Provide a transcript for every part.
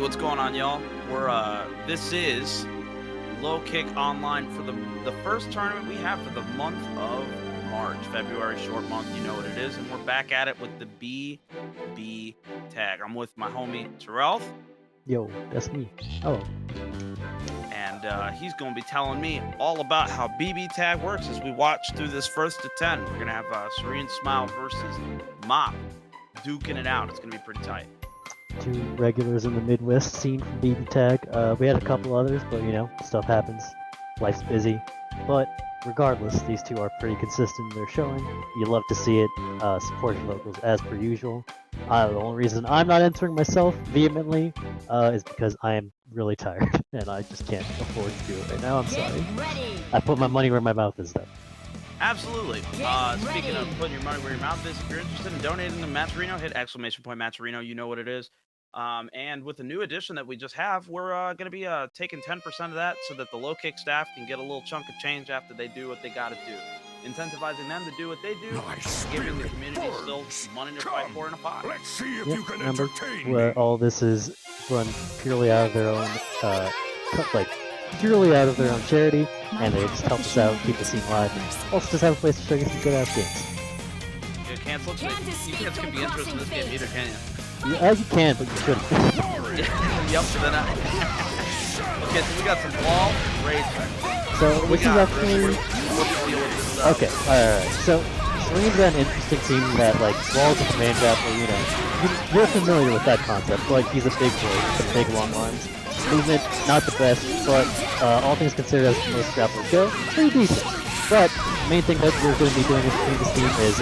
what's going on, y'all? This is Low Kick Online for the first tournament we have for the month of March. February, short month, you know what it is, and we're back at it with the BB tag. I'm with my homie Terrell. Yo, that's me. Oh. And he's going to be telling me all about how BB tag works as we watch through this first to 10. We're going to have Serene Smile versus Mop duking it out. It's going to be pretty tight. Two regulars in the Midwest scene from BB Tag. We had a couple others, but you know, stuff happens. Life's busy. But regardless, these two are pretty consistent in their showing. You love to see it. Support your locals as per usual. The only reason I'm not entering myself vehemently is because I am really tired and I just can't afford to do it right now. I'm sorry. I put my money where my mouth is, though. Absolutely. Speaking of putting your money where your mouth is, if you're interested in donating to Matcherino, hit !Matcherino. You know what it is. And with the new addition that we just have, we're going to be taking 10% of that so that the low kick staff can get a little chunk of change after they do what they got to do. Incentivizing them to do what they do, giving the community still money to fight for in a pot. Let's see if Yep, you can remember, entertain all this is run purely out of their own, purely out of their own charity, and they just help us out, keep the scene live, and also just have a place to show you some good ass games. Yeah, cancel it. You kids can be interested in this game either, can you? Yeah, you can, but you shouldn't. Yep, so then okay, so we got some ball race. So this is actually okay. Alright. So Serene's got an interesting team that like Wall's a command grappler. You know, you're familiar with that concept. Like he's a big boy with some big long arms. Movement not the best, but all things considered, as most grapplers go, pretty decent. But the main thing that we're going to be doing between this team is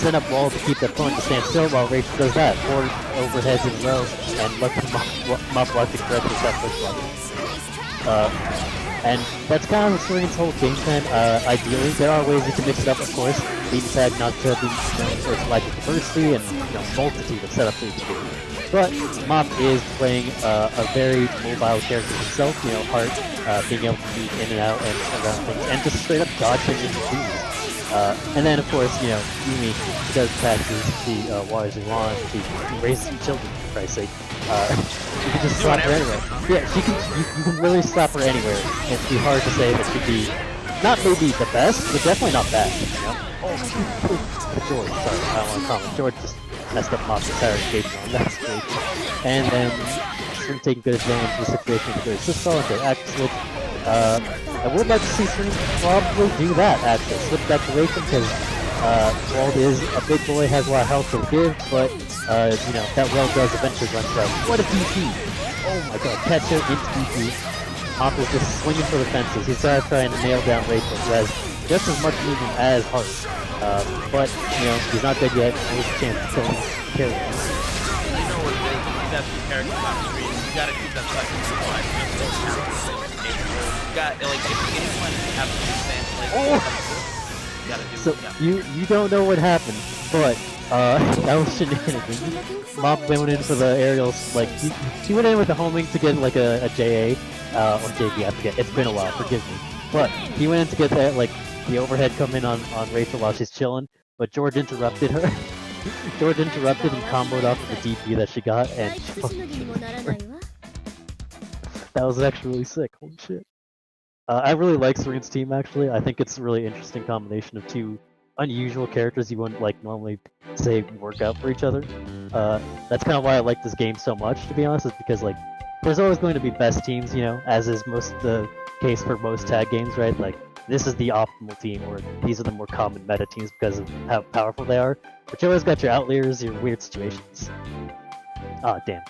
set up Wall to keep the opponent to stand still while Rachel does that. 4 overheads in a row, and let them mop block the correct that first block. And that's kind of Serene's whole game plan. Ideally, there are ways you can mix it up, of course. Beat tag not to be for its lack of diversity and multitude of setups that you can do. But Mop is playing a very mobile character himself. You know, Heart being able to move in and out and around things, and just straight up dodging into moves. And then, of course, you know, Yumi, she does taxes, she waters her lawn, she raises some children, for Christ's sake. You can just slap her anywhere. Yeah, she can. You can literally slap her anywhere. It'd be hard to say that she'd be not maybe the best, but definitely not bad. You know? George, sorry, I don't want to comment. George just messed up Mop's entire engagement on that situation. And then Serene taking good advantage of the situation with a good assist ball into act switch. I would like to see Serene probably do that, actually. Switch back to Rachel, because Wald is a big boy, has a lot of health to give, but, you know, that well does eventually run out. What a DP! Oh my god, catch her into DP. Mop is just swinging for the fences. He's trying to nail down Rachel, who has just as much movement as Hart. But, you know, he's not dead yet. There's a chance to kill him. You know what it is. You got two characters on the screen. You gotta keep that second alive. You got, like, if the game plan has to be stand, you gotta do it. So, you don't know what happened, but, that was shenanigans. Mop went in for the aerials, like, he went in with the homing to get, like, a JA, or JB, I forget. It's been a while, forgive me. But, he went in to get that, like, the overhead come in on Rachel while she's chilling, but George interrupted her. George interrupted and comboed off of the DP that she got, and she fucking killed her. That was actually really sick, holy shit. I really like Serene's team, actually. I think it's a really interesting combination of two unusual characters you wouldn't, like, normally say work out for each other. That's kind of why I like this game so much, to be honest, is because, like, there's always going to be best teams, you know, as is most the case for most tag games, right? Like, this is the optimal team, or these are the more common meta teams because of how powerful they are. But you always got your outliers, your weird situations. Ah, damn.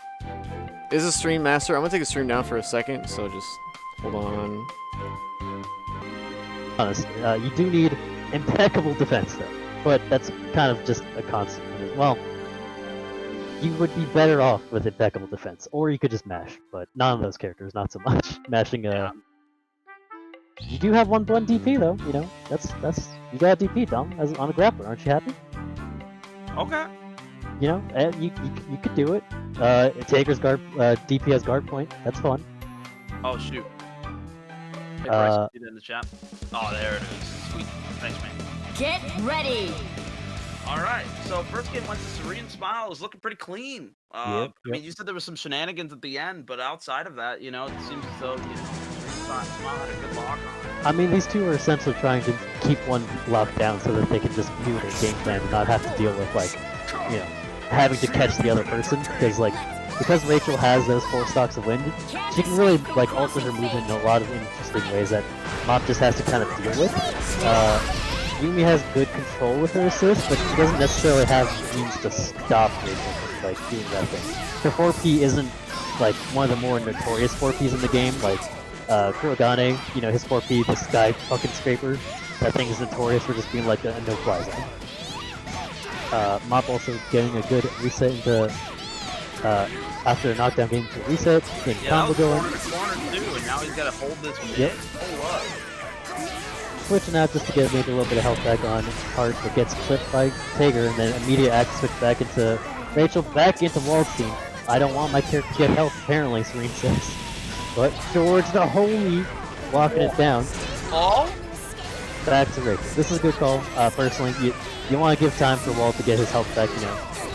Is a stream master? I'm gonna take a stream down for a second, so just hold on. Honestly, you do need impeccable defense, though. But that's kind of just a constant as well. You would be better off with impeccable defense, or you could just mash. But none of those characters, not so much. Mashing You do have one DP though, you know. That's you got a DP, Dom, as on a grappler. Aren't you happy? Okay. You know, you could do it. Taker's guard DP has guard point. That's fun. Oh shoot. Hey Bryce, see that in the chat. Oh, there it is. Sweet. Thanks, man. Get ready. All right. So first game went to Serene Smile. It was looking pretty clean. I mean, you said there was some shenanigans at the end, but outside of that, it seems as though Serene Smile had a good lock on it. I mean, these two are essentially trying to keep one locked down so that they can just do their game plan and not have to deal with having to catch the other person because Rachel has those 4 stocks of wind, she can really alter her movement in a lot of interesting ways that Mop just has to kind of deal with. Yumi has good control with her assist, but she doesn't necessarily have means to stop Rachel from doing that thing. Her 4P isn't one of the more notorious 4Ps in the game, Kurogane, his 4P, the sky fucking scraper, that thing is notorious for just being a no-fly zone. Mop also getting a good reset into after a knockdown game to reset, getting combo going. Corner too, and now he's got to hold this one. Yep. Switching out just to get maybe a little bit of health back on Hart, but gets clipped by Tager, and then immediate axe switch back into Rachel, back into Waldstein. I don't want my character to get health, apparently, Serene says. But George the Holy walking it down. Oh? Back to Rachel. This is a good call. Personally, you want to give time for Walt to get his health back,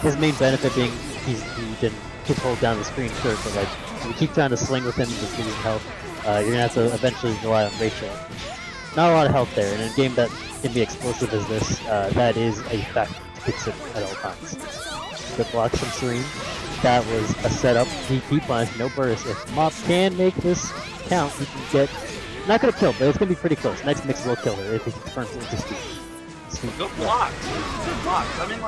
His main benefit being he didn't hold down the screen, sure, but if you keep trying to sling with him and just losing health, you're gonna have to eventually rely on Rachel. Not a lot of health there, and in a game that can be explosive as this, that is a factor to consider at all times. Good block from Serene. That was a setup. DP punish, no burst. If Mop can make this count, he can get... Not gonna kill, but it's gonna be pretty close. Next mix will kill her if he confirms it with speed. Good blocks. Good blocks. I mean,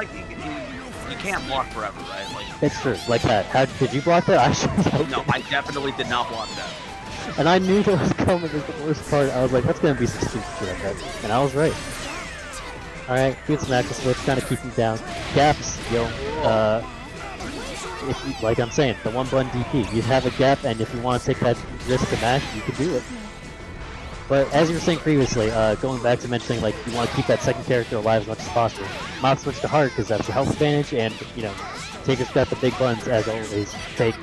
you can't block forever, right? It's true, like that. How did you block that? I should have. No, I definitely did not block that. And I knew that was coming as the worst part. I was like, that's gonna be some stupid shit like that. And I was right. Alright, good smack the switch, trying to keep him down. Gaps, yo. If you, like I'm saying, the 1-button DP. You have a gap, and if you want to take that risk to mash, you can do it. But as you were saying previously, going back to mentioning you want to keep that second character alive as much as possible. Mop switch to Hard because that's a health advantage, and Taker's got the big buns as always.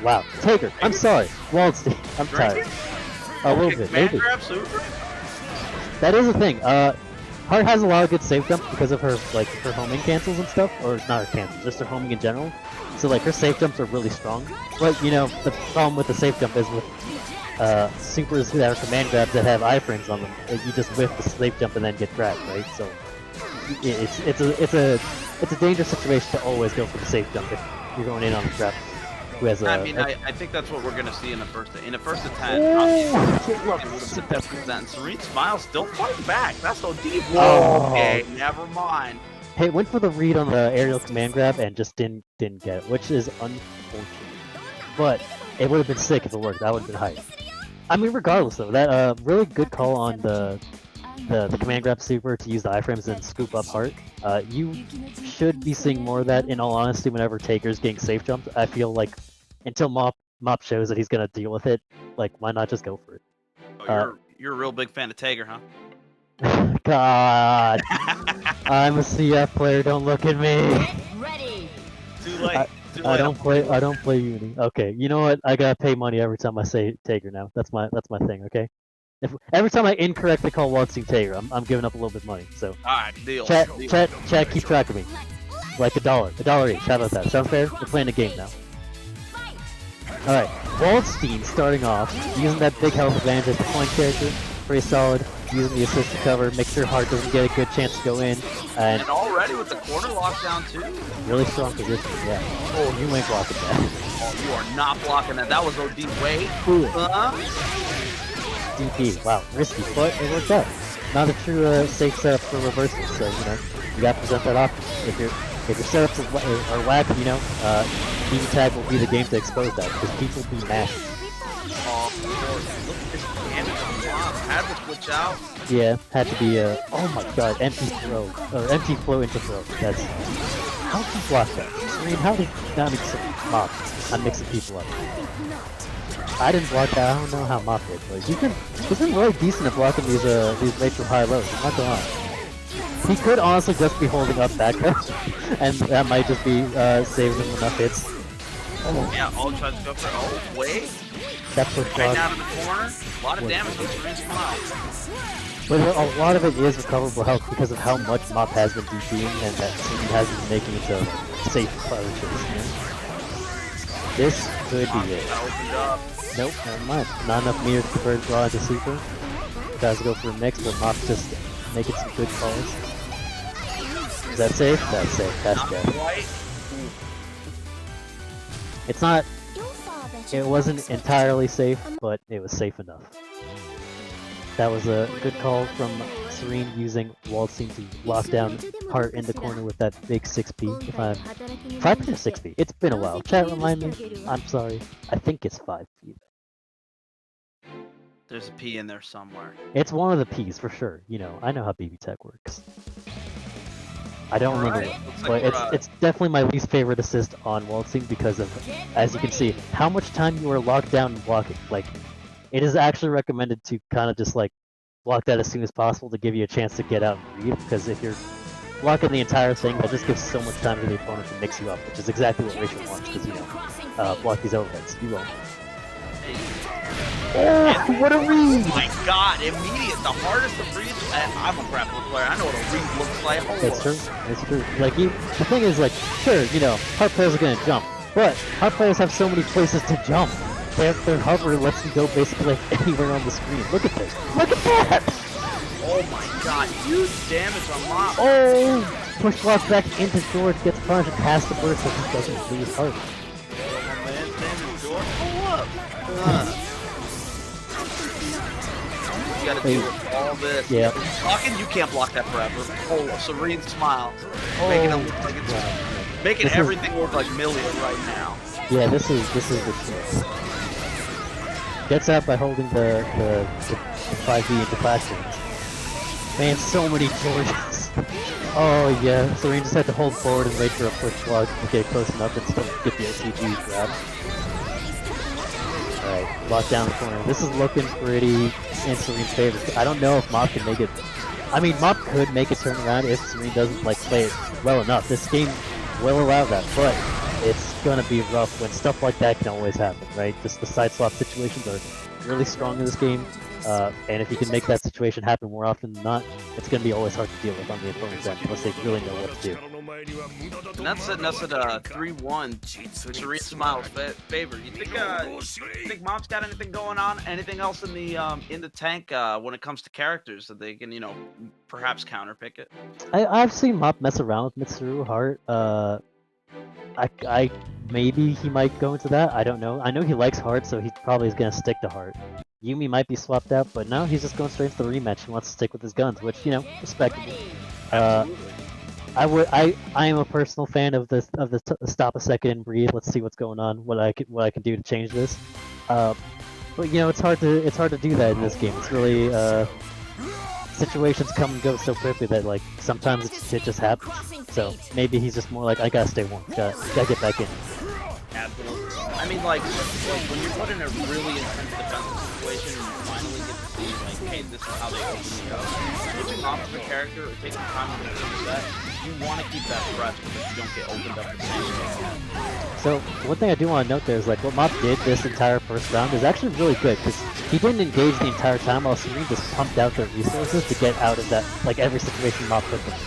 Wow, Taker, I'm sorry, Waldstein, I'm tired. A little bit, maybe. That is a thing. Hard has a lot of good safe jumps because of her her homing cancels and stuff, or not her cancels, just her homing in general. So her safe jumps are really strong. But the problem with the safe jump is with supers that are command grabs that have iframes on them, you just whiff the safe jump and then get grabbed, right? So it's a dangerous situation to always go for the safe jump if you're going in on the grab. Who has I think that's what we're gonna see in the first of 10. Serene Smile still fighting back. That's so deep. Whoa. Okay, never mind. Hey, went for the read on the aerial command grab and just didn't get it, which is unfortunate. But it would have been sick if it worked. That would have been hype. I mean, regardless though, that really good call on the command grab super to use the iframes and scoop up Hart. You should be seeing more of that, in all honesty, whenever Taker's getting safe jumped. I feel like until Mop shows that he's gonna deal with it, why not just go for it? Oh, you're a real big fan of Taker, huh? God, I'm a CF player. Don't look at me. Ready. Too late. I don't play Uni. Okay, you know what? I gotta pay money every time I say Taker now. That's my thing. Okay. Every time I incorrectly call Waldstein Tager, I'm giving up a little bit of money. So, alright, deal. Chat, keep track of me. $1 each. How about that? Sound fair? We're playing a game now. Alright, Waldstein starting off, using that big health advantage as the point character. Pretty solid. Using the assist to cover, make sure Hart doesn't get a good chance to go in. And already with the corner lockdown too. Really strong position, yeah. Oh, you ain't blocking that. Oh, you are not blocking that. That was OD. Wait. DP, wow, risky, but it worked out. Not a true safe setup for reversal, so you gotta present that option. If your setups are whack, Team Tag will be the game to expose that because people be mashing. Oh, look at this damage on Mop. Had to switch out. Yeah, had to be oh my god, empty throw or empty flow into throw. That's how did you block that? I mean, how did not mix Mop? I'm mixing people up. I didn't block that. I don't know how Mop did, but he's been really decent at blocking these Rachel high lows. I'm not gonna lie. He could honestly just be holding up back there, and that might just be saving him enough hits. Oh yeah, all tries to go for wait. That's what right down in the corner. A lot of damage with Serene Smile. But a lot of it is recoverable health because of how much Mop has been DPing and that Serene has been making it so safe approaches. You know? This could be it. Nope, never mind. Not enough meters to convert Raw into Super. Guys go for a mix, but Mop's just making some good calls. Is that safe? That's safe. That's dead. It's not. It wasn't entirely safe, but it was safe enough. That was a good call from Serene using waltzing to lock down Heart in the corner with that big 6P. If I'm 5P or 6P? It's been a while. Chat, remind me. I'm sorry. I think it's 5P. There's a P in there somewhere. It's one of the P's for sure. You know, I know how BB Tech works. I don't remember what, but it's definitely my least favorite assist on waltzing because of, as you can see, how much time you are locked down and blocking. Like, it is actually recommended to kind of just like block that as soon as possible to give you a chance to get out and breathe, because if you're blocking the entire thing, that just gives so much time to the opponent to mix you up, which is exactly what Rachel wants, because, you know, block these overheads. You won't. Oh, what a read! Oh my god, immediate, the hardest of reads. I'm a grappler player, I know what a read looks like. Oh. It's true, it's true. Like, the thing is, like, sure, you know, Heart players are gonna jump, but Heart players have so many places to jump. Their hover lets them go basically like anywhere on the screen. Look at this! Look at that! Oh my god, huge damage on Mop. Oh! Push block back into George, gets punished past the burst so he doesn't lose Heart. Oh man, damage, George. Pull up! You gotta deal with all this. Yeah. Blocking, you can't block that forever. Oh, Serene smile. Making it look like it's making everything look like million right now. Yeah, this is the shit. Gets out by holding the 5V into classrooms. Man, so many Georges. Oh yeah, Serene just had to hold forward and wait for a push block to get close enough and still get the OCG grab. Alright, lock down the corner. This is looking pretty in Serene's favor. I don't know if Mop can make it. I mean, Mop could make it turn around if Serene doesn't like play it well enough. This game will allow that, but it's gonna be rough when stuff like that can always happen, right? Just the side swap situations are really strong in this game, and if you can make that situation happen more often than not, it's gonna be always hard to deal with on the opponent's end unless they really know what to do. And that's at 3-1. Serene Smile's favor. You think Mop's got anything going on? Anything else in the tank when it comes to characters that they can, you know, perhaps counterpick it? I've seen Mop mess around with Mitsuru Heart. I maybe he might go into that. I don't know. I know he likes Heart, so he probably is gonna stick to Heart. Yumi might be swapped out, but no, he's just going straight to the rematch. He wants to stick with his guns, which, you know, respectable. I am a personal fan of the stop a second and breathe. Let's see what's going on. What I can do to change this. But you know, it's hard to do that in this game. It's really situations come and go so quickly that like sometimes it just happens. So maybe he's just more like, I gotta stay warm. Gotta get back in. Absolutely. I mean, like when you're put in a really intense defensive situation and you finally get to see, like, hey, this is how they open the up. Switching off of a character or taking time to reset, you want to keep that fresh because you don't get opened up the same way again. So one thing I do want to note there is like what Mop did this entire first round is actually really good because he didn't engage the entire time while Serene just pumped out their resources to get out of that, like, every situation Mop put them in.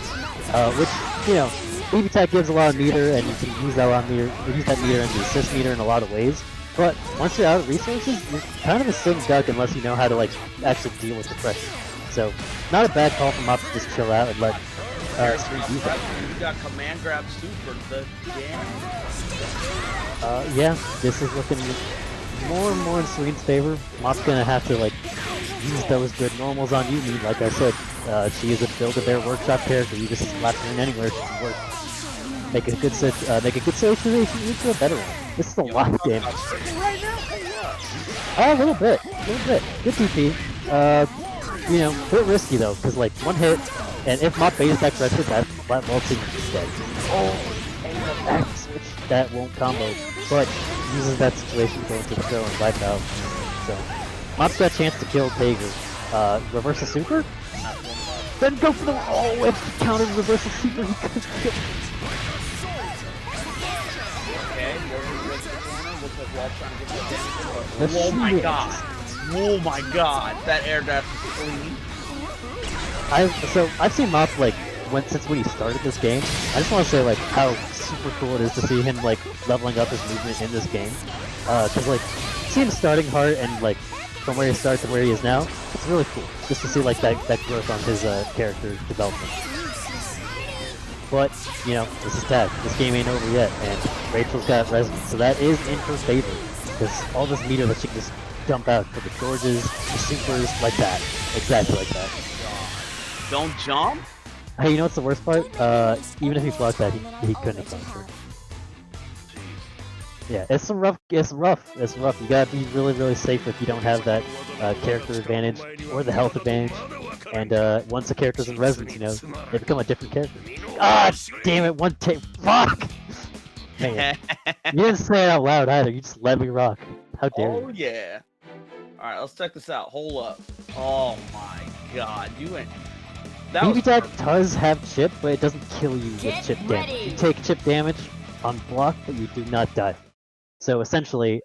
Which, you know, BB Tech gives a lot of meter, and you can use that meter and the assist meter in a lot of ways. But once you're out of resources, you're kind of a sitting duck unless you know how to like actually deal with the pressure. So not a bad call from Mop to just chill out and let Serene use that. You got command grab super the game. Yeah, this is looking more and more in Serene's favor. Mop's gonna have to like use those good normals on Yumi. Like I said, she is a Build-A-Bear workshop character. You just slap her in anywhere, she can work. Make a good situation into a better one. This is a lot of damage. A little bit. Good TP. You know, a bit risky though, because like one hit, and if Mop base back correctly, that vaulting is dead. Oh, and the back switch, that won't combo, but uses that situation to go into the throw and wipe out. So, Mop's got a chance to kill Tager. Reverse a super? Then go for the if he countered reverse a super, he could kill. Oh my god! Oh my god! That air dash is clean. I've seen Mop like since when he started this game. I just want to say like how super cool it is to see him like leveling up his movement in this game. Cause like see him starting hard and like from where he started to where he is now, it's really cool just to see like that growth on his character development. But you know, this is tag. This game ain't over yet, and Rachel's got resonance, so that is in her favor because all this meter that she can just dump out for the Georges, the supers, like that, exactly like that. Don't jump? Hey, you know what's the worst part? Even if he blocked that, he couldn't have gone through. Yeah, it's rough. You gotta be really safe if you don't have that character advantage or the health advantage. And once the character's in resonance, you know, they become a different character. Ah, damn it! One take. Fuck. Man, you didn't say it out loud either. You just let me rock. How dare you? Oh yeah. All right, let's check this out. Hold up. Oh my God, you went. BB Dad does have chip, but it doesn't kill you with chip damage. You take chip damage on block, but you do not die. So essentially,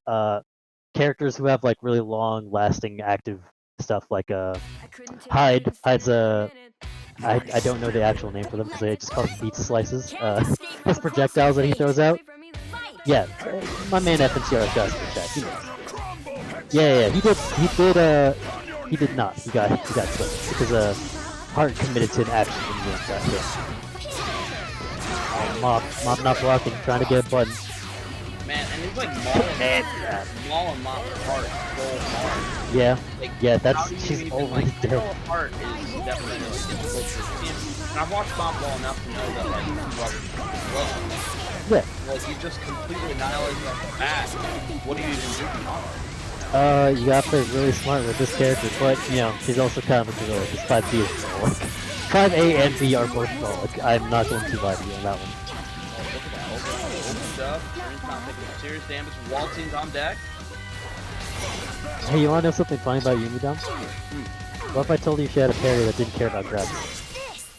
characters who have like really long lasting active stuff like Hyde's I don't know the actual name for them because they just call them beat slices. His projectiles that he throws out. Yeah, my man FNCR does for chat. He knows. Yeah, he did not. He got clipped because Hart committed to an action in the end that hit. Mob not blocking, trying to get a button. Man, and he's like mauling Mop apart so hard. Yeah, like, yeah, she's always like, dead. Apart is definitely like difficult for him. And I've watched Mop well enough to know that like yeah. Like you just completely annihilate him off the bat. What do you even do to Mop? You gotta play really smart with this character, but you know, she's also kind of a gorilla because 5B is frolic. 5A and B are both frolic. I'm not going to lie to you on that one. Not taking serious damage. Waltzing's on deck. Hey, you wanna know something funny about Yumidam? What if I told you she had a parry that didn't care about grabs?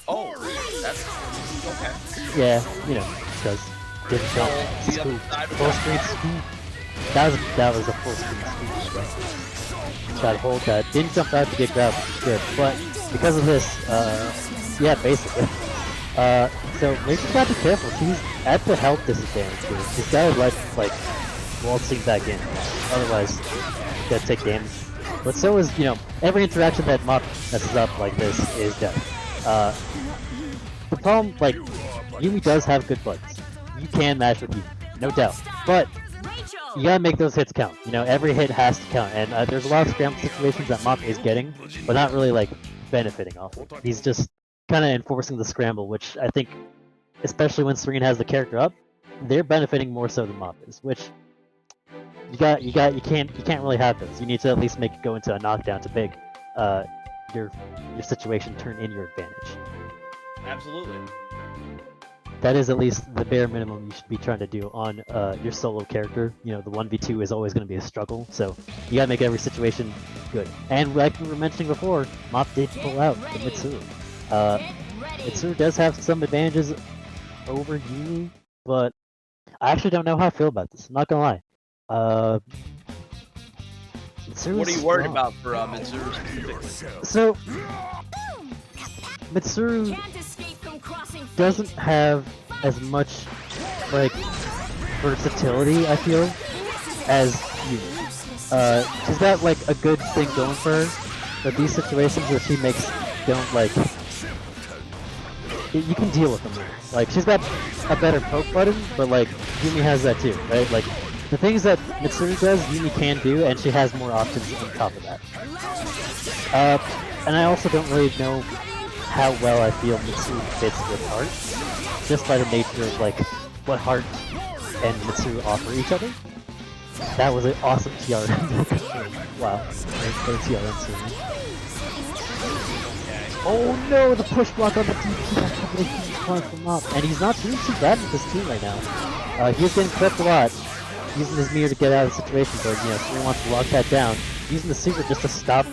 Oh, that's okay. Yeah, you know, because didn't jump. Scoop. Full screen scoop. That was a full screen scoop. Gotta hold that. Didn't jump out to get grabbed, which is good. But because of this, yeah, basically. So Rachel's gotta be careful. She's at the health disadvantage here. She's gotta like waltzing back in. Otherwise, she's gotta take damage. But so is, you know, every interaction that Mop messes up like this is death. The problem, like, Yumi does have good buttons. You can match with Yumi, no doubt. But you gotta make those hits count. You know, every hit has to count. And there's a lot of scramble situations that Mop is getting, but not really like benefiting off of. He's just kind of enforcing the scramble, which I think, especially when Serene has the character up, they're benefiting more so than Mop is, which you can't really have those. You need to at least make it go into a knockdown to make your situation turn in your advantage. Absolutely. That is at least the bare minimum you should be trying to do on your solo character. You know, the 1v2 is always going to be a struggle, so you gotta make every situation good. And like we were mentioning before, Mop did pull out the Mitsuru. Mitsuru does have some advantages over Yumi, but I actually don't know how I feel about this. I'm not gonna lie. What are you worried about for Mitsuru specifically? So, Mitsuru doesn't have as much like versatility, I feel, as Yumi. She's got like a good thing going for her, but these situations that she makes don't like. You can deal with them. Like, she's got a better poke button, but like, Yumi has that too, right? Like, the things that Mitsuru does, Yumi can do, and she has more options on top of that. And I also don't really know how well I feel Mitsuru fits with Hart, just by the nature of like, what Hart and Mitsuru offer each other. That was an awesome TRM. Wow. TRM. Oh no, the push block on the DP, that's probably a huge point from up. And he's not doing too bad with this team right now. He's getting clipped a lot, using his meter to get out of the situation, but you know, Serena wants to lock that down, using the super just to stop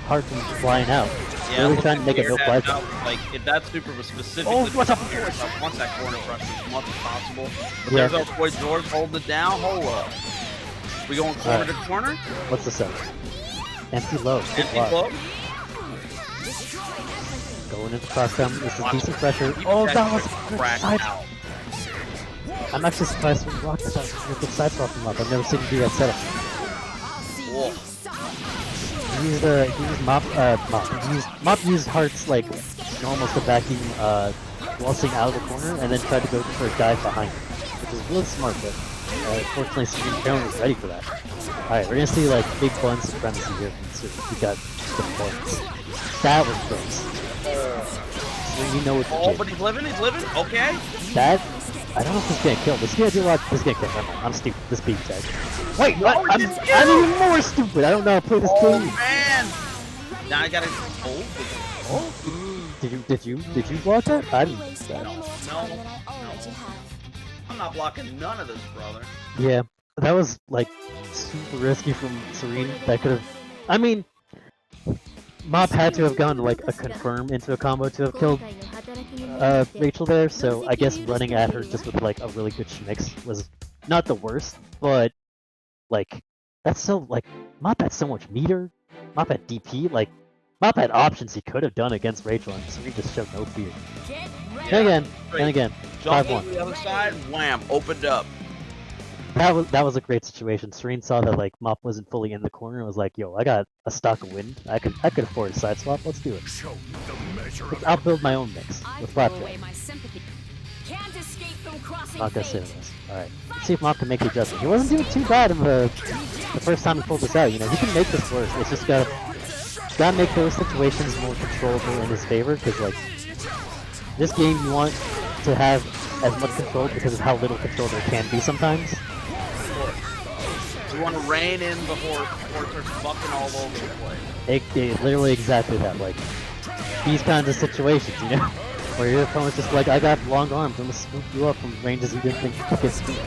Hart from flying out. Yeah, really trying to make a no-fly zone. Like, if that super was specifically what's up? Once that corner rush as much as possible. But Yeah. there's our boy George holding it down. Hold up. We going corner to corner? What's the set? Empty low. Good Empty block. low? going into cross-down. This is Watch decent it. pressure. Keep Oh, that that was quick good crack side. out. I'm actually surprised when he blocked that. That was a good side swap from Mop. I've never seen him do that setup. Whoa. Mop used Heart's like normal to vacuum waltzing out of the corner and then tried to go for a dive behind him, which is really smart, but unfortunately Serene Parent was ready for that. Alright, we're gonna see like big bun supremacy here from Serene. We got the buns. That was close. Serene, you know what Oh, but he's living, okay. that, I don't know if he's gonna kill. This is gonna do a lot. This is gonna kill. Never mind. I'm stupid. This beat tag. Wait, what? I'm even more stupid. I don't know how to play this game. Man! Now I gotta. Oh. Did you block that? I didn't block that. No. I'm not blocking none of this, brother. Yeah, that was like super risky from Serene. That could have. I mean, Mop had to have gone like a confirm into a combo to have killed Rachel there. So I guess running at her just with like a really good schmix was not the worst, but like that's so like Mop had so much meter. Mop had DP. Like Mop had options he could have done against Rachel, and Serene just showed no fear. Yeah. And again, Jump 5-1. on the other side, wham, opened up. That was a great situation. Serene saw that like Mop wasn't fully in the corner and was like, "Yo, I got a stock of wind. I could afford a side swap. Let's do it. I'll build my own mix with Flapjack." Not gonna sit in this. All right, let's see if Mop can make the adjustment. He wasn't doing too bad in the first time he pulled this out. You know, he can make this work. It's just gotta make those situations more controllable in his favor, because like this game you want to have as much control because of how little control there can be sometimes. You want to rein in the horse before it starts bucking all over the place. Literally exactly that. Like these kinds of situations, you know, where your opponent's just like, "I got long arms. I'm gonna scoop you up from ranges you didn't think you could get scooped."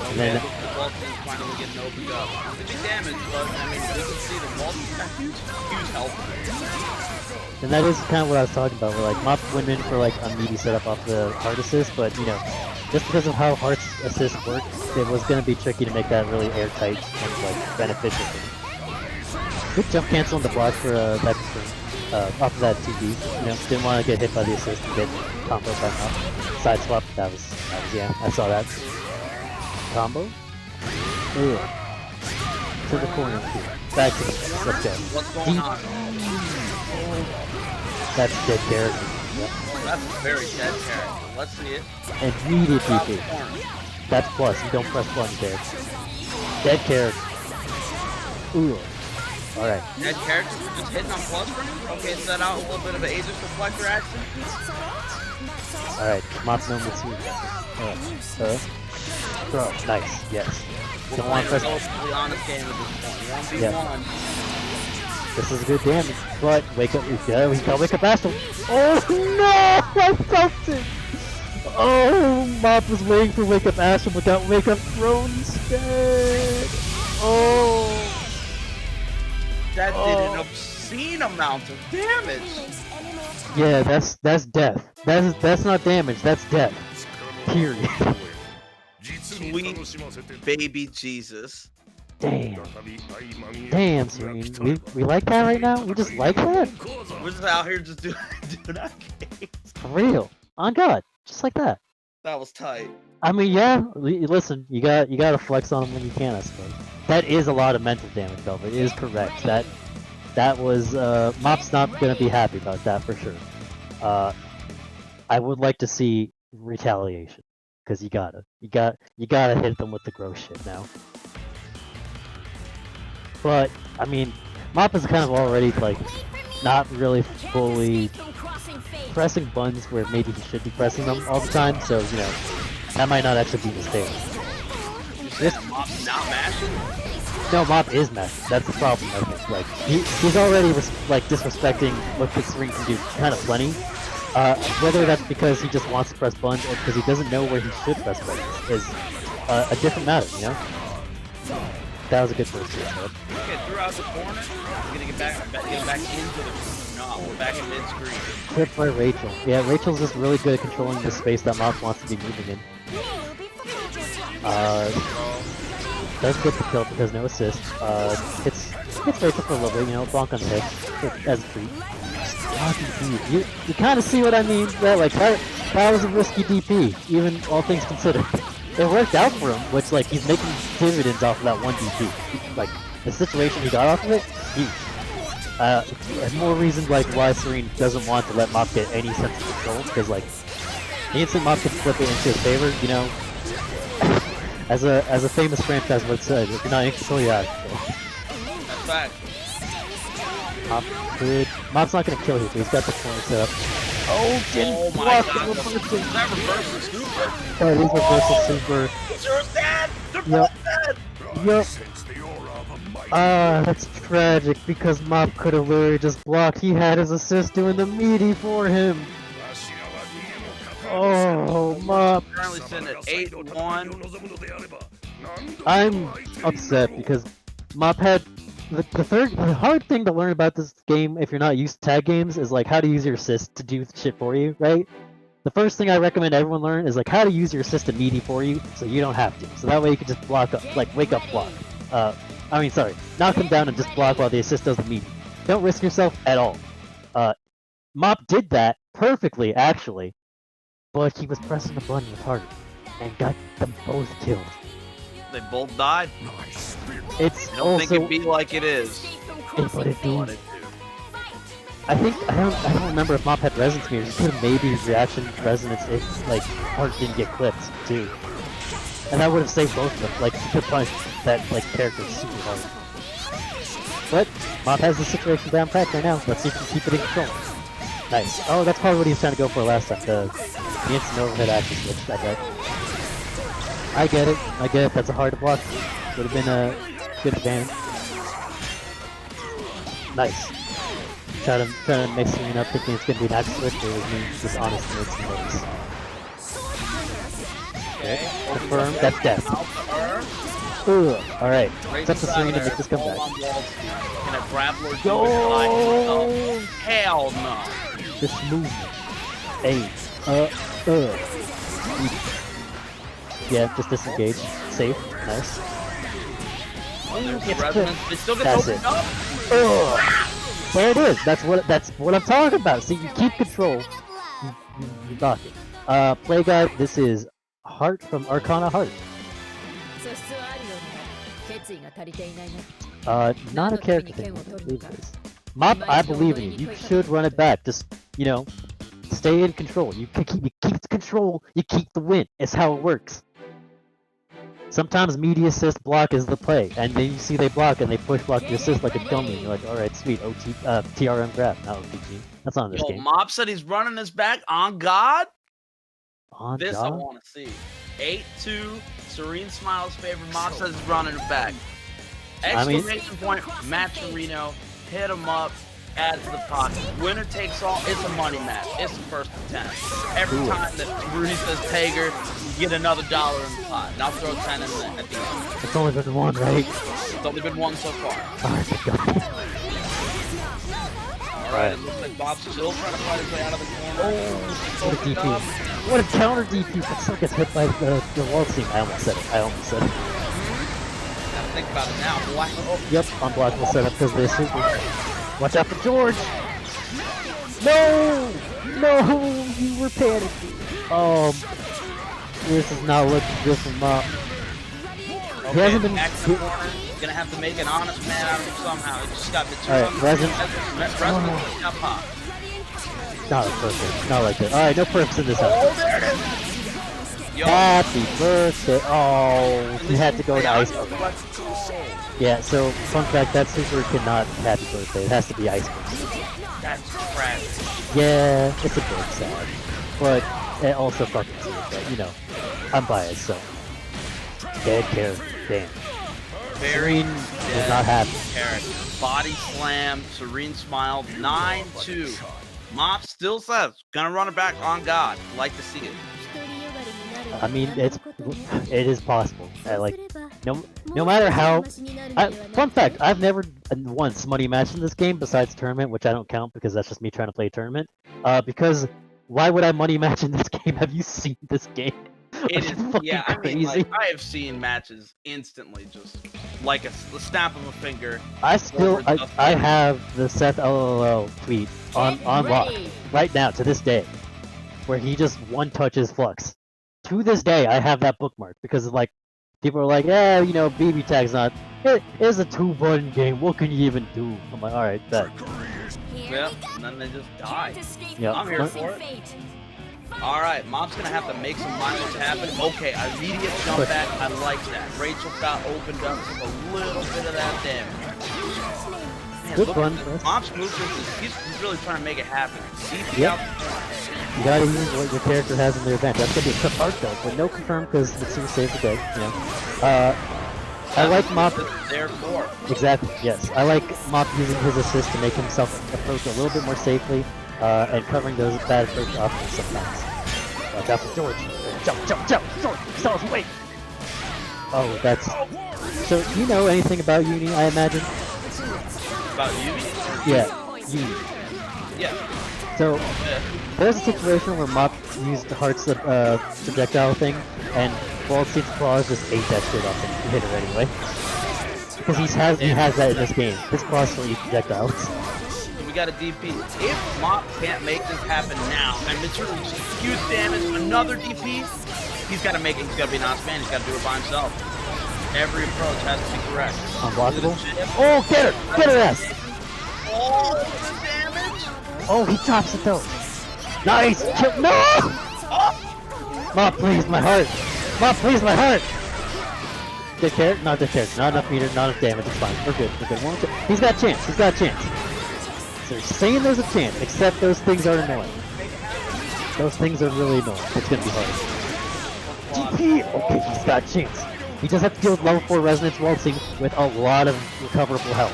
And then the Waltz is finally getting opened up. It's big damage, but I mean, we can see the Waltz has got huge health. And that is kind of what I was talking about, where like Mop went in for like a meaty setup off the Heart assist, but you know, just because of how Heart's assist works, it was going to be tricky to make that really airtight and like beneficial. Good jump cancel on the block for that off of that 2B. You know, didn't want to get hit by the assist and get combo back up. Side swap, that was yeah, I saw that. Combo? Ooh. To the corner too. Back to the let's go. What's going on? That's dead character. Yep. That's a very dead character. Let's see it. Immediate DP. That's plus. You don't press button there. Dead character. Ooh. Alright. Dead character just hitting on plus for him? Okay, set out a little bit of an Aegis Reflector action. Alright. Mop's no Mitsu. Throw. Nice. Yes. Don't want to press. Relatively honest game at this point. 1v1. Yeah. This is good damage, but wake up, we gotta wake up Astral. Oh no! I felt it! Oh, Mop was waiting for wake up Astral, but got wake up thrown instead. Oh! That did an obscene amount of damage. Yeah, that's death. That's not damage, that's death. Period. Sweet baby Jesus. Damn, Serene. We like that right now? We just like that? We're just out here just doing our games. For real. On God. Just like that. That was tight. I mean, yeah, listen, you gotta flex on them when you can, I suppose. That is a lot of mental damage, Velvet. It is correct. That was, Mop's not gonna be happy about that for sure. I would like to see retaliation. Because you gotta hit them with the gross shit now. But, I mean, Mop is kind of already, like, not really fully pressing buttons where maybe he should be pressing them all the time, so, you know, that might not actually be his favorite. Mop's not mashing? No, Mop is mashing. That's the problem, I think. Like, he's already, like, disrespecting what Serene can do kind of plenty. Whether that's because he just wants to press buttons or because he doesn't know where he should press buttons is a different matter, you know? That was a good first hit. Okay, threw out the corner. We're gonna get back into the. No, we're back in mid-screen. Clipped by Rachel. Yeah, Rachel's just really good at controlling the space that Mop wants to be moving in. Does get the kill because no assist. Hits Rachel for a little bit, you know, bonk on the head as a treat. You kind of see what I mean, right? Like that was a risky DP, even all things considered. It worked out for him, which like he's making dividends off of that one DP. Like the situation he got off of it, huge. And more reasons like why Serene doesn't want to let Mop get any sense of control, because like the instant Mop can flip it into his favor, you know. As a famous franchise would say, if you're not in control, you're out of control. That's fact. Mop's not gonna kill you, but he's got the corner set up. Oh my god. That reversal super. Oh, it is reversal super. Zero's dead! Yep. That's tragic because Mop could have literally just blocked. He had his assist doing the meaty for him. Oh, Mop. Currently sitting at 8-1. I'm upset because Mop had the hard thing to learn about this game if you're not used to tag games is like how to use your assist to do shit for you, right? The first thing I recommend everyone learn is like how to use your assist to meaty for you so you don't have to. So that way you can just block up, like wake up block. Knock him down and just block while the assist does the meaty. Don't risk yourself at all. Mop did that perfectly actually, but he was pressing the button with harder and got them both killed. They both died. It's I don't think it'd be like it is. But it do. I don't remember if Mop had resonance meters. Could have maybe his reaction resonance if like Hart didn't get clipped too. And that would have saved both of them. Like he could punish that like character super hard. But Mop has the situation down pat right now. Let's see if he can keep it in control. Nice. Oh, that's probably what he was trying to go for last time. The instant overhead action switch. I get it. That's a hard to block. Would have been a good advantage. Nice. Trying to mix Serene up, thinking it's gonna be an action switch, but it was me just honestly makes some noise. Okay. Confirm. That's death. Alright. It's up to Serene to make this comeback. Can a grappler Go! Hell no. This movement. Hey. Yeah, just disengage. Safe. Nice. There's resonance. They still get opened up. There it is. That's what I'm talking about. See, you keep control. You got it. Play guide. This is Heart from Arcana Heart. Not a character thing. Mop, I believe in you. You should run it back. Just stay in control. You keep the control. You keep the win. It's how it works. Sometimes media assist block is the play, and then you see they block and they push block the assist like a dummy. You're like, all right, sweet, TRM grab, not OTG. That's not in this game. Mop said he's running this back on God. On this God? I want to see. 8-2, Serene Smiles' favor. Mop says he's running it back. Exclamation point, Matcherino, hit him up, add to the pot. Winner takes all. It's a money match. It's the first of 10. Every time that Rudy says Tager, you get another $1 in the pot. And I'll throw 10 in there at the end. It's only been one, right? It's only been one so far. Alright, it looks like Bob's still trying to fight his way out of the corner. What a DP. What a counter DP, but still gets hit by the wall team. I almost said it. Gotta think about it now, boy. Yep, unblockable setup because they're super. Watch out for George! No! No! You were panicking. This is not looking good for Mop. Okay, he hasn't been corner. Gonna have to make an honest man out of him somehow. He just got the two. Alright, resin. Pop. Not perfect. Not like that. Alright, no perks in this house. Oh, there it is! Yo. Happy birthday! Oh, he had to go to ice. Yeah, so fun fact, that super cannot happy birthday. It has to be ice. That's trash. Yeah, it's a bit sad, but it also fucking sucks. But I'm biased, so dead character. Damn. Serene is not happy. Character. Body slam. Serene smiled. 9-2. Mop still says gonna run it back on God. Like to see it. I mean, it is possible. No matter how. Fun fact: I've never once money matched in this game besides tournament, which I don't count because that's just me trying to play a tournament. Because why would I money match in this game? Have you seen this game? It is, yeah. I mean, I have seen matches instantly just like a snap of a finger. I have the Seth LOL tweet on lock right now to this day, where he just one touches Flux. To this day, I have that bookmark because like people are like, yeah, you know, BB tag's not. It is a 2-button game. What can you even do? I'm like, all right, bet. Yeah, and then they just die. Yeah, I'm here for it. All right, Mom's gonna have to make some mindless happen. Okay, immediate jump back. I like that. Rachel got opened up, took a little bit of that damage. Man, good look fun. Mom's movement. He's really trying to make it happen. Yep. You gotta use what your character has in their advantage. That's gonna be a tough part though, but no confirm because it's gonna save the day. You know. I like Mop. Therefore. Exactly. Yes, I like Mop using his assist to make himself approach a little bit more safely, and covering those bad approach options sometimes. Watch out for George. Jump, George! Stop, wait. Oh, that's. So you know anything about Uni? I imagine. About Uni? Yeah, Uni. Yeah. So there's a situation where Mop used Heart's projectile thing, and Waldstein's claws just ate that shit up and hit her anyway. Because he has that in this game. His claws still eat projectiles. We got a DP. If Mop can't make this happen now, and materially huge damage, another DP, he's got to make it. He's got to be an honest man. He's got to do it by himself. Every approach has to be correct. Unblockable. Oh, get her! Get her ass! Oh, the damage! Oh, he drops it though. Nice! Kill. No! Oh! Mop, please, my heart! Mop, please, my heart! Dead character? Not dead character. Not enough meter, not enough damage. It's fine. We're good. He's got a chance. He's got a chance. So you're saying there's a chance, except those things are annoying. Those things are really annoying. It's gonna be hard. DP! Okay, he's got a chance. He just has to deal with level 4 resonance waltzing with a lot of recoverable health.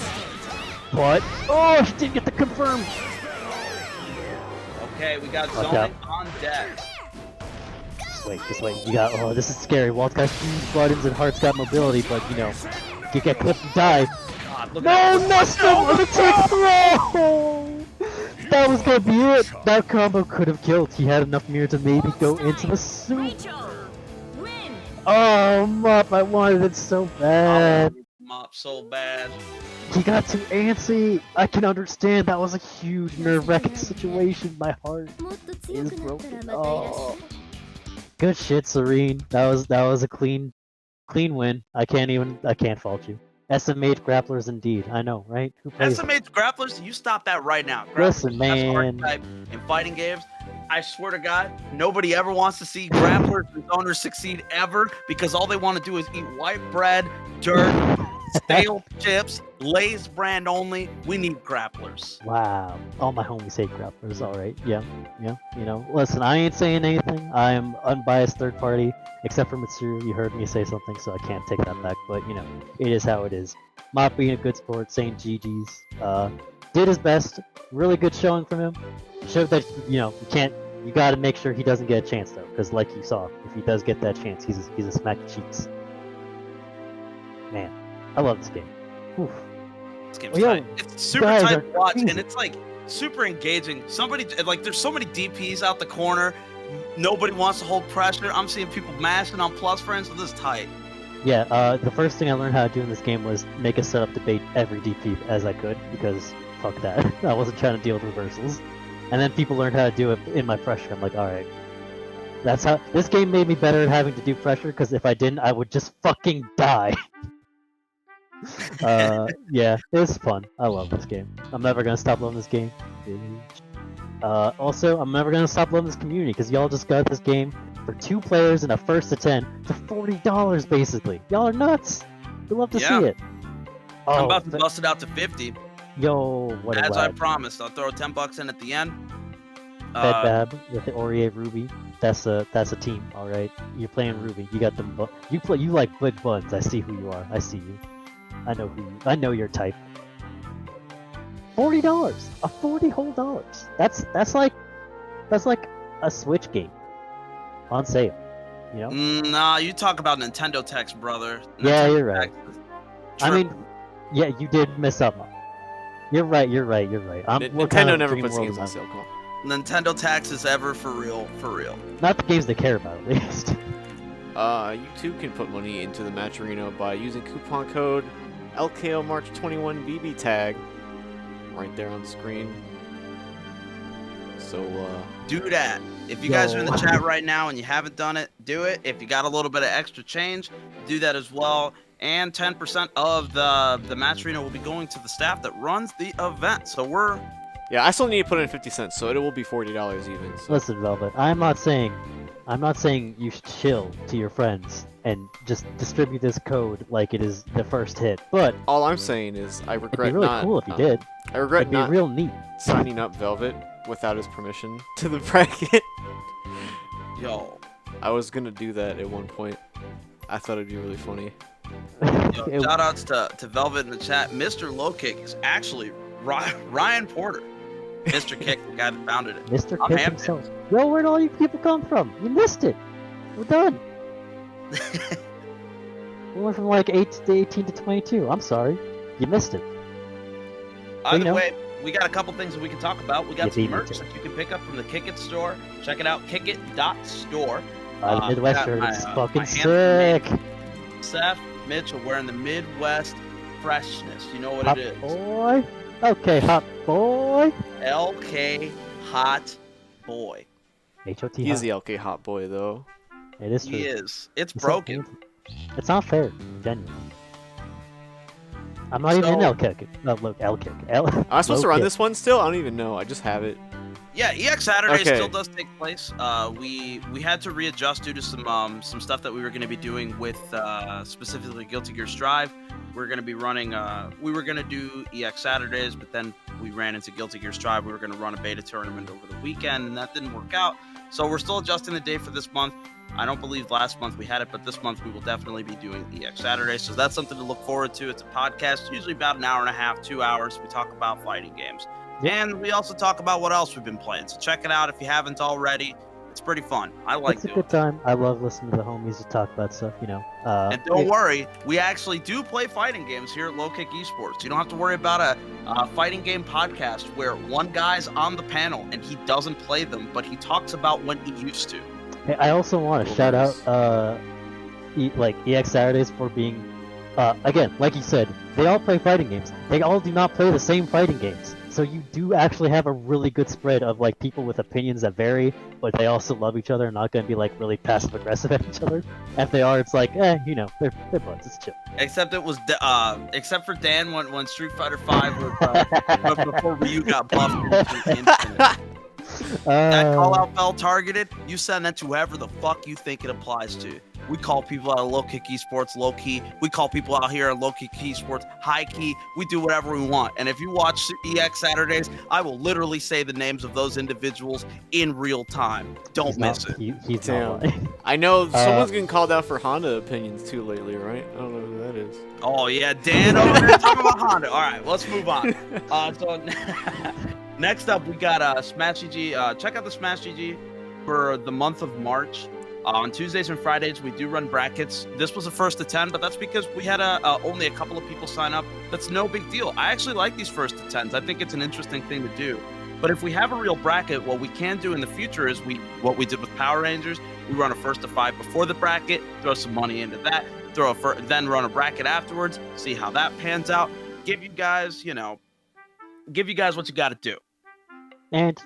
But, oh, he didn't get the confirm! Okay, we got zoning on deck. Just wait, you got, oh, this is scary. Walt's got huge buttons and Heart's got mobility, but, you know, you get clipped and die. God, look No, Nestor with a tick throw! That was gonna be it! That combo could have killed. He had enough mirror to maybe go into the soup. Oh, Mop, I wanted it so bad. Mop so bad. He got too antsy. I can understand. That was a huge nerve-wracking situation. My heart is broken. Oh. Good shit, Serene. That was a clean win. I can't fault you. SMH grapplers indeed. I know, right? Who plays SMH grapplers, you stop that right now. Listen, man. In fighting games, I swear to God, nobody ever wants to see grapplers and zoners succeed ever because all they want to do is eat white bread, dirt, stale chips, Lay's brand only. We need grapplers. Wow. All my homies hate grapplers. All right. Yeah. You know, listen, I ain't saying anything. I am unbiased third party, except for Mitsuru. You heard me say something, so I can't take that back. But, you know, it is how it is. Mop being a good sport, saying GG's. Did his best. Really good showing from him. Showed that, you know, you gotta make sure he doesn't get a chance, though. Because, like you saw, if he does get that chance, he's a smack cheeks. Man, I love this game. Oof. This game's tight. It's super tight to watch, and it's like super engaging. There's so many DPs out the corner. Nobody wants to hold pressure. I'm seeing people mashing on plus frames, so this is tight. Yeah, the first thing I learned how to do in this game was make a setup to bait every DP as I could, because fuck that. I wasn't trying to deal with reversals. And then people learned how to do it in my pressure. I'm like, alright. That's how this game made me better at having to do pressure, because if I didn't, I would just fucking die. Yeah, it was fun. I love this game. I'm never gonna stop loving this game. Also, I'm never gonna stop loving this community, because y'all just got this game for 2 players and a first to 10 for $40 basically. Y'all are nuts. We love to see it. Oh, I'm about to bust it out to 50. Yo, what a As lad. I promised, I'll throw $10 in at the end. Bedbab with the Aurier Ruby. That's a team, all right. You're playing Ruby. You got them. You like big buns. I see who you are. I see you. I know your type. $40. A $40 whole dollars. That's like a Switch game on sale. You know? Nah, you talk about Nintendo text, brother. Yeah, Nintendo you're right. I mean, yeah, you did miss up. You're right. Nintendo never puts games on sale. Come on. Nintendo tax is ever for real. Not the games they care about, at least. You too can put money into the Match Arena by using coupon code LKOMarch21BB tag right there on screen. So, do that. If you guys are in the chat right now and you haven't done it, do it. If you got a little bit of extra change, do that as well. And 10% of the Match Arena will be going to the staff that runs the event. So we're... Yeah, I still need to put in 50 cents, so it will be $40 even. So. Listen, Velvet, I'm not saying you should chill to your friends and just distribute this code like it is the first hit. But all I'm saying is I regret it'd be really not. cool if you did. I regret it'd be not real neat. signing up Velvet without his permission to the bracket. Yo. I was gonna do that at one point. I thought it'd be really funny. Yo, shout outs to Velvet in the chat. Mr. Low Kick is actually Ryan Porter. Mr. Kick, the guy that founded it. Mr. Kick himself. Yo, where'd all you people come from? You missed it. We're done. We went from like 18 to 22. I'm sorry. You missed it. Either way, we got a couple things that we can talk about. We got some merch that you can pick up from the Kick It store. Check it out, kickit.store. The Midwest shirt is fucking sick. Seth Mitchell wearing the Midwest freshness. You know what it is. Boy. Okay, hot boy. LK Hot Boy. H-O-T He's the LK Hot Boy, though. It is true. He is. It's broken. It's not fair, genuinely. I'm not even in L-Kick. No, look, L-Kick. Am I supposed to run this one still? I don't even know. I just have it. Yeah, EX Saturday still does take place. We had to readjust due to some stuff that we were going to be doing with specifically Guilty Gear Strive. We're going to be running. We were going to do EX Saturdays, but then we ran into Guilty Gear Strive. We were going to run a beta tournament over the weekend, and that didn't work out. So we're still adjusting the day for this month. I don't believe last month we had it, but this month we will definitely be doing EX Saturdays. So that's something to look forward to. It's a podcast, usually about an hour and a half, 2 hours. We talk about fighting games. And we also talk about what else we've been playing. So check it out if you haven't already. It's pretty fun. I like doing it. It's a good time. I love listening to the homies talk about stuff, you know. And don't worry, we actually do play fighting games here at Low Kick Esports. You don't have to worry about a fighting game podcast where one guy's on the panel and he doesn't play them, but he talks about when he used to. Hey, I also want to shout out EX Saturdays for being, again, like you said, they all play fighting games. They all do not play the same fighting games. So you do actually have a really good spread of like people with opinions that vary, but they also love each other and not going to be like really passive aggressive at each other. And if they are, it's like, you know, they're buds. It's chill. Except it was, except for Dan when Street Fighter V was before Ryu got buffed instantly. That call out fell targeted. You send that to whoever the fuck you think it applies to. We call people out of Low Kick Esports low key. We call people out here at Low Kick Esports high key. We do whatever we want. And if you watch EX Saturdays, I will literally say the names of those individuals in real time. Don't miss it. He's not lying. I know someone's getting called out for Honda opinions too lately, right? I don't know who that is. Oh yeah, Dan over there talking about Honda. All right, let's move on. So next up, we got Smash GG. Check out the Smash GG for the month of March. On Tuesdays and Fridays, we do run brackets. This was a first to 10, but that's because we had only a couple of people sign up. That's no big deal. I actually like these first to 10s. I think it's an interesting thing to do. But if we have a real bracket, what we can do in the future is what we did with Power Rangers. We run a first to 5 before the bracket, throw some money into that, then run a bracket afterwards, see how that pans out. Give you guys, what you got to do. And,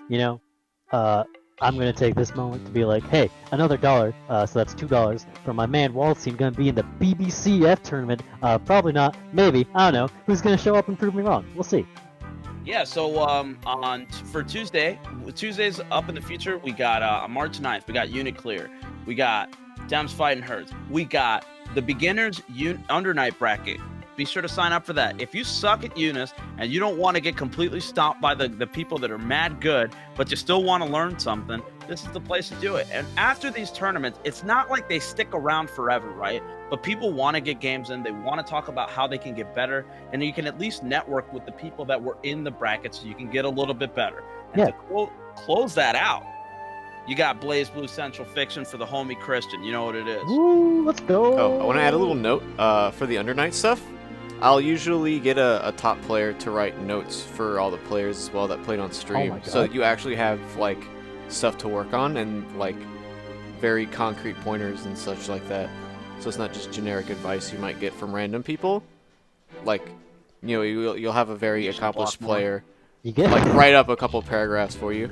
I'm going to take this moment to be like, hey, another $1, so that's $2 from my man Waltstein going to be in the BBCF tournament. Probably not, maybe, I don't know. Who's going to show up and prove me wrong? We'll see. Yeah, so for Tuesdays up in the future, we got on March 9th, we got Unit Clear. We got Dems Fighting Herds. We got the Beginners Under Night bracket. Be sure to sign up for that. If you suck at Eunice and you don't want to get completely stomped by the people that are mad good, but you still want to learn something, this is the place to do it. And after these tournaments, it's not like they stick around forever, right? But people want to get games in. They want to talk about how they can get better. And you can at least network with the people that were in the bracket so you can get a little bit better. And to close that out, you got BlazBlue Central Fiction for the homie Christian. You know what it is. Woo, let's go. Oh, I want to add a little note for the Undernight stuff. I'll usually get a top player to write notes for all the players as well that played on stream, so that you actually have like stuff to work on, and like very concrete pointers and such like that. So it's not just generic advice you might get from random people. Like, you know, you'll have a very accomplished player You get like write up a couple paragraphs for you.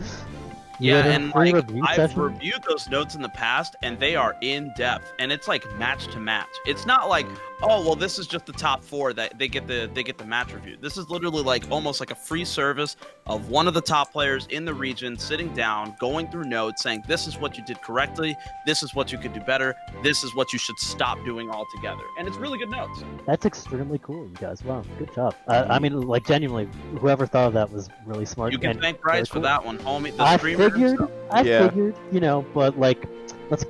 Yeah, get a and free like review I've session? reviewed those notes in the past, and they are in depth, and it's like match to match. It's not like, oh well, this is just the top 4 that they get the match review. This is literally like almost like a free service of one of the top players in the region sitting down, going through notes, saying this is what you did correctly, this is what you could do better, this is what you should stop doing altogether, and it's really good notes. That's extremely cool, you guys. Wow, good job. I mean, like, genuinely, whoever thought of that was really smart. You can and thank Bryce very for cool. that one, homie. The I streamer figured, himself. you know, but like, let's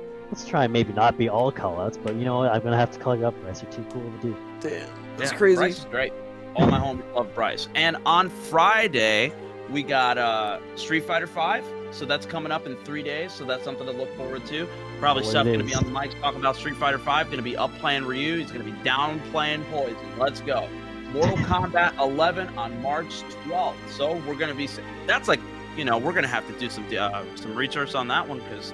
try and maybe not be all call-outs, but you know what, I'm gonna have to call you up, Bryce. You're too cool to do. Damn, that's Yeah, crazy. Bryce is great. All my homies love Bryce. And on Friday, we got Street Fighter 5. So that's coming up in 3 days. So that's something to look forward to. Probably Oh, it Seth going to be is. on the mic talking about Street Fighter 5. Going to be up playing Ryu. He's going to be down playing Poison. Let's go. Mortal Kombat 11 on March 12th. So we're going to be. That's like, you know, we're going to have to do some research on that one because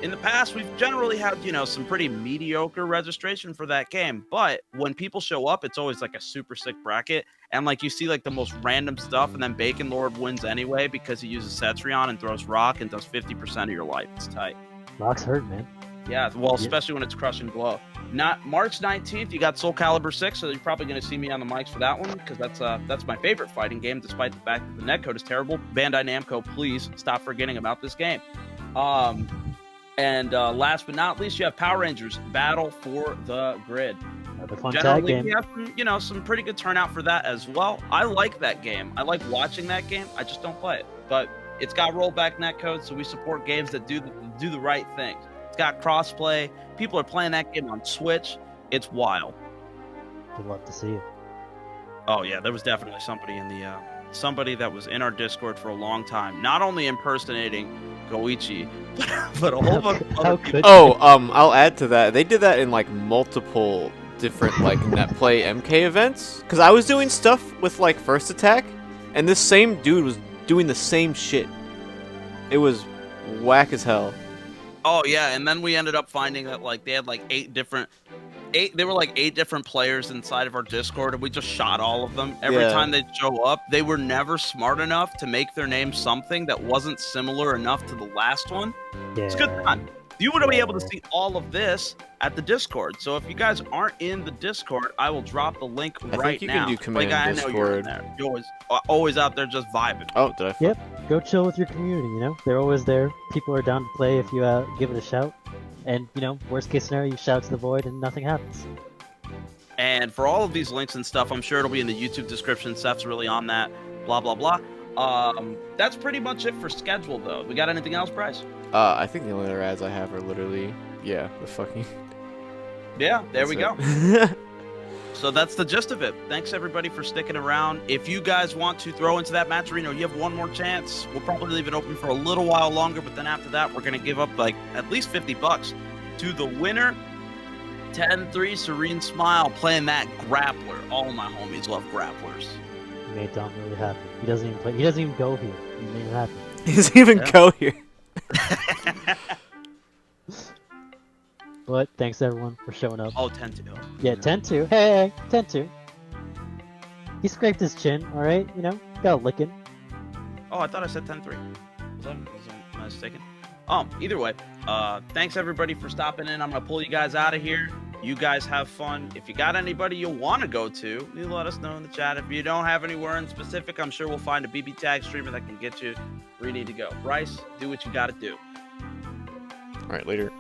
in the past, we've generally had, you know, some pretty mediocre registration for that game. But when people show up, it's always like a super sick bracket. And like you see like the most random stuff. And then Bacon Lord wins anyway because he uses Cetrion and throws rock and does 50% of your life. It's tight. Rock's hurt, man. Yeah, well, Yeah. especially when it's Crush and Glow. Not March 19th, you got Soul Calibur 6, so you're probably going to see me on the mics for that one because that's my favorite fighting game, despite the fact that the netcode is terrible. Bandai Namco, please stop forgetting about this game. And last but not least, you have Power Rangers Battle for the Grid. Another fun tag Generally, game. we have some, you know, some pretty good turnout for that as well. I like that game. I like watching that game. I just don't play it. But it's got rollback netcode, so we support games that do the right things. It's got crossplay. People are playing that game on Switch. It's wild. I'd love to see it. Oh yeah, there was definitely somebody in the somebody that was in our Discord for a long time, not only impersonating Goichi, but a whole bunch of How other could people. Oh, I'll add to that. They did that in like multiple different like netplay MK events. Cause I was doing stuff with like First Attack, and this same dude was doing the same shit. It was whack as hell. Oh yeah, and then we ended up finding that like they had like 8 different players inside of our Discord, and we just shot all of them. Every Yeah. time they'd show up, they were never smart enough to make their name something that wasn't similar enough to the last one. Yeah. It's a good time. You would be able to Yeah. see all of this at the Discord. So if you guys aren't in the Discord, I will drop the link think right you now. can do command like, I know you're in Discord. there. You're always out there just vibing. Oh, did I? Yep. Go chill with your community, you know? They're always there. People are down to play if you give it a shout. And, you know, worst case scenario, you shout to the void and nothing happens. And for all of these links and stuff, I'm sure it'll be in the YouTube description. Seth's really on that. Blah, blah, blah. That's pretty much it for schedule, though. We got anything else, Bryce? I think the only other ads I have are literally, yeah, the fucking. Yeah, there we go. go. So that's the gist of it. Thanks everybody for sticking around. If you guys want to throw into that match arena, you have one more chance. We'll probably leave it open for a little while longer, but then after that, we're gonna give up like at least $50 to the winner. 10-3 Serene Smile playing that grappler. All my homies love grapplers. You made Dom really happy. He doesn't even play. He doesn't even go here. You made him happy. He doesn't even Yeah. go here. But thanks everyone for showing up. Oh, 10-2. Yeah, 10-2. Hey, 10-2. He scraped his chin, alright? You know, got a licking. Oh, I thought I said 10-3. Was I mistaken? Either way, thanks everybody for stopping in. I'm gonna pull you guys out of here. You guys have fun. If you got anybody you want to go to, you let us know in the chat. If you don't have anywhere in specific, I'm sure we'll find a BB Tag streamer that can get you where you need to go. Bryce, do what you gotta do. All right, later.